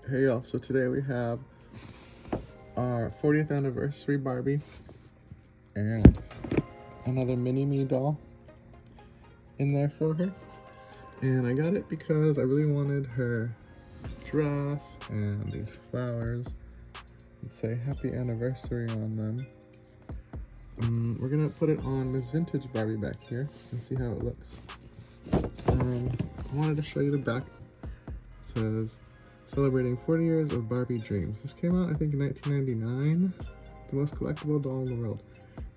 Hey y'all, so today we have our 40th anniversary Barbie and another mini me doll in there for her. And I got it because I really wanted her dress and these flowers that say happy anniversary on them. We're gonna put it on this vintage Barbie back here and see how it looks. I wanted to show you the back. It says, celebrating 40 years of Barbie dreams. This came out, I think, in 1999, the most collectible doll in the world.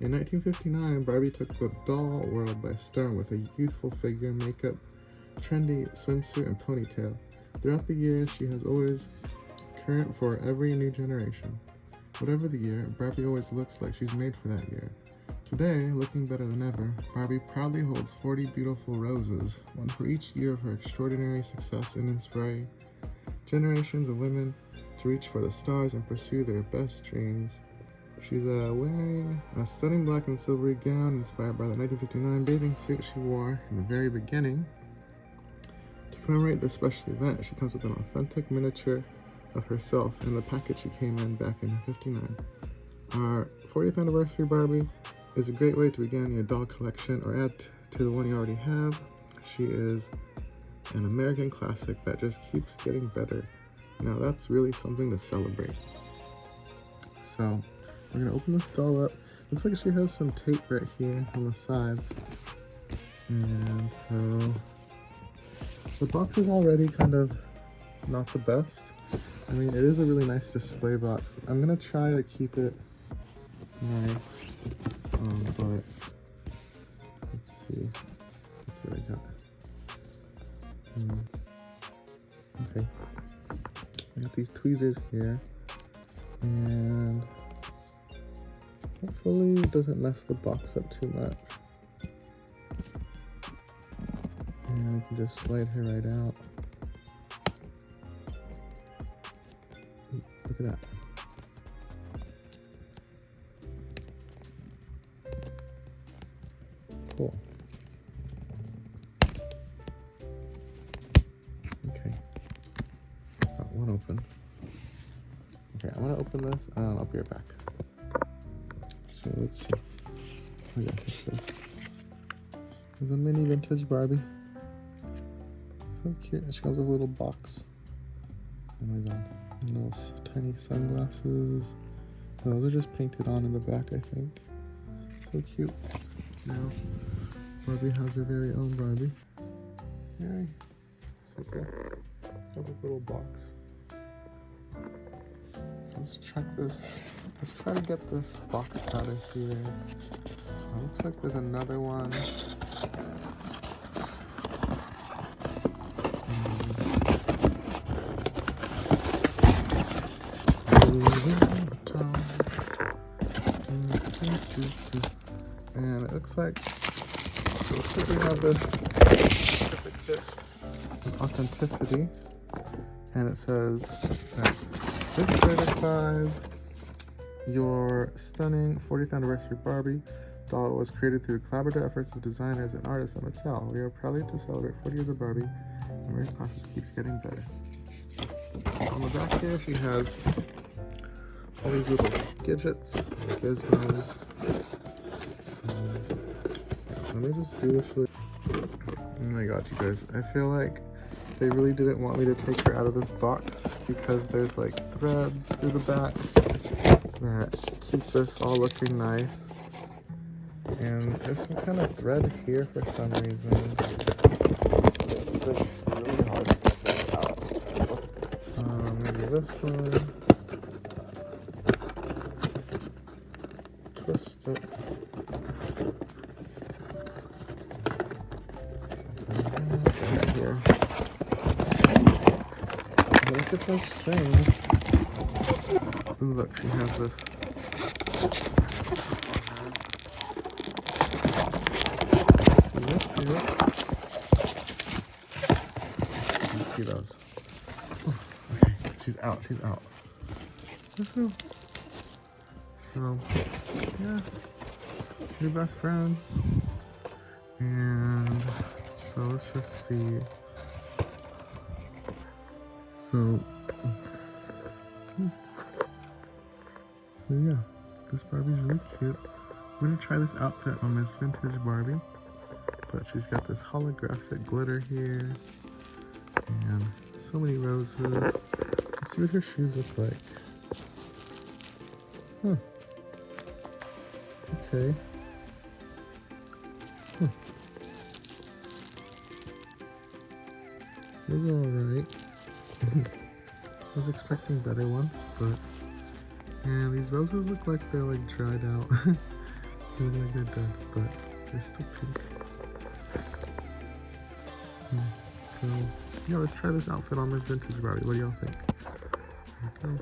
In 1959, Barbie took the doll world by storm with a youthful figure, makeup, trendy swimsuit, and ponytail. Throughout the years, she has always current for every new generation. Whatever the year, Barbie always looks like she's made for that year. Today, looking better than ever, Barbie proudly holds 40 beautiful roses, one for each year of her extraordinary success in inspiring generations of women to reach for the stars and pursue their best dreams. She's wearing a stunning black and silvery gown inspired by the 1959 bathing suit she wore in the very beginning. To commemorate this special event, she comes with an authentic miniature of herself in the package she came in back in 1959. Our 40th anniversary Barbie is a great way to begin your doll collection or add to the one you already have. She is an American classic that just keeps getting better. Now that's really something to celebrate. So we're gonna open this doll up. Looks like she has some tape right here on the sides. And so the box is already kind of not the best. I mean, it is a really nice display box. I'm gonna try to keep it nice, but let's see what I got. Okay, I got these tweezers here, and hopefully it doesn't mess the box up too much. And we can just slide her right out. Ooh, look at that. Cool. Okay, got one open. Okay, I'm gonna open this and I'll be right back. So let's see. Oh yeah, there's a mini vintage Barbie. So cute. She comes with a little box. Oh my god. And little tiny sunglasses. Oh, those are just painted on in the back, I think. So cute. Now, Barbie has her very own Barbie. Yay. So cool. Have a little box. So let's check this. Let's try to get this box out of here. Oh, looks like there's another one. And it looks like we have this certificate of authenticity, and it says that this certifies your stunning 40th anniversary Barbie doll was created through collaborative efforts of designers and artists at Mattel. We are proud to celebrate 40 years of Barbie, and Mary's classic keeps getting better. On the back here, she has all these little gadgets, gizmos. So, let me just do this really. Oh my god, you guys. I feel like they really didn't want me to take her out of this box because there's like threads through the back that keep this all looking nice. And there's some kind of thread here for some reason. It's like really hard to get this out. Maybe this one. Twist it. Right here. Look at those strings. Ooh, look, she has this. See those. Oh, okay, she's out. Woohoo. So, yes, your best friend. And so let's just see. So So yeah, this Barbie's really cute. I'm gonna try this outfit on Miss Vintage Barbie, but she's got this holographic glitter here and so many roses. Let's see what her shoes look like. Huh. Okay. Huh. Those are alright. I was expecting better ones, but yeah, these roses look like they're like dried out. They look like they're dead, but they're still pink. So yeah, let's try this outfit on Miss Vintage Barbie. What do y'all think? Okay.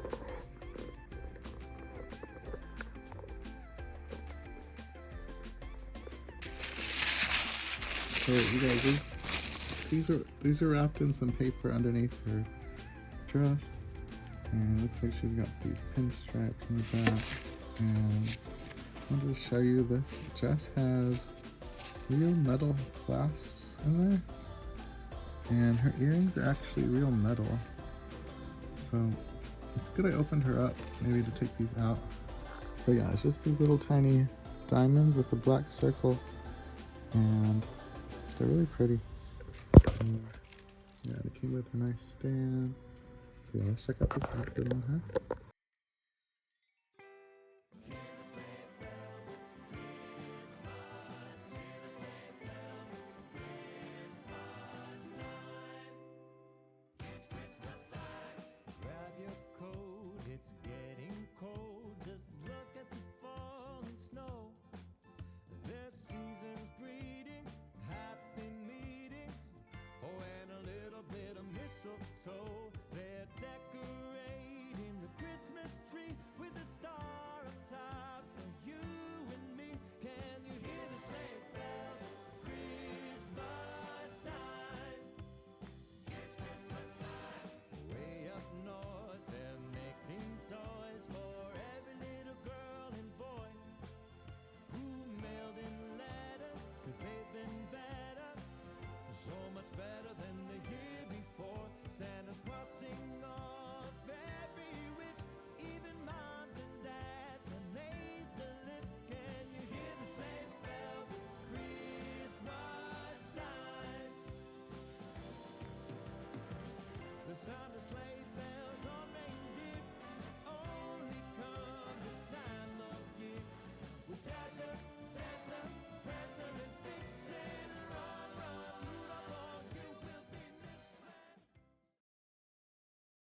So you guys, these are wrapped in some paper underneath her dress, and it looks like she's got these pinstripes in the back. And I wanted to show you this dress has real metal clasps in there, and her earrings are actually real metal. So it's good I opened her up maybe to take these out. So yeah, it's just these little tiny diamonds with a black circle, and they're really pretty. And yeah, they came with a nice stand. So yeah, let's check out this outfit on her. They're decorating the Christmas tree with the stars.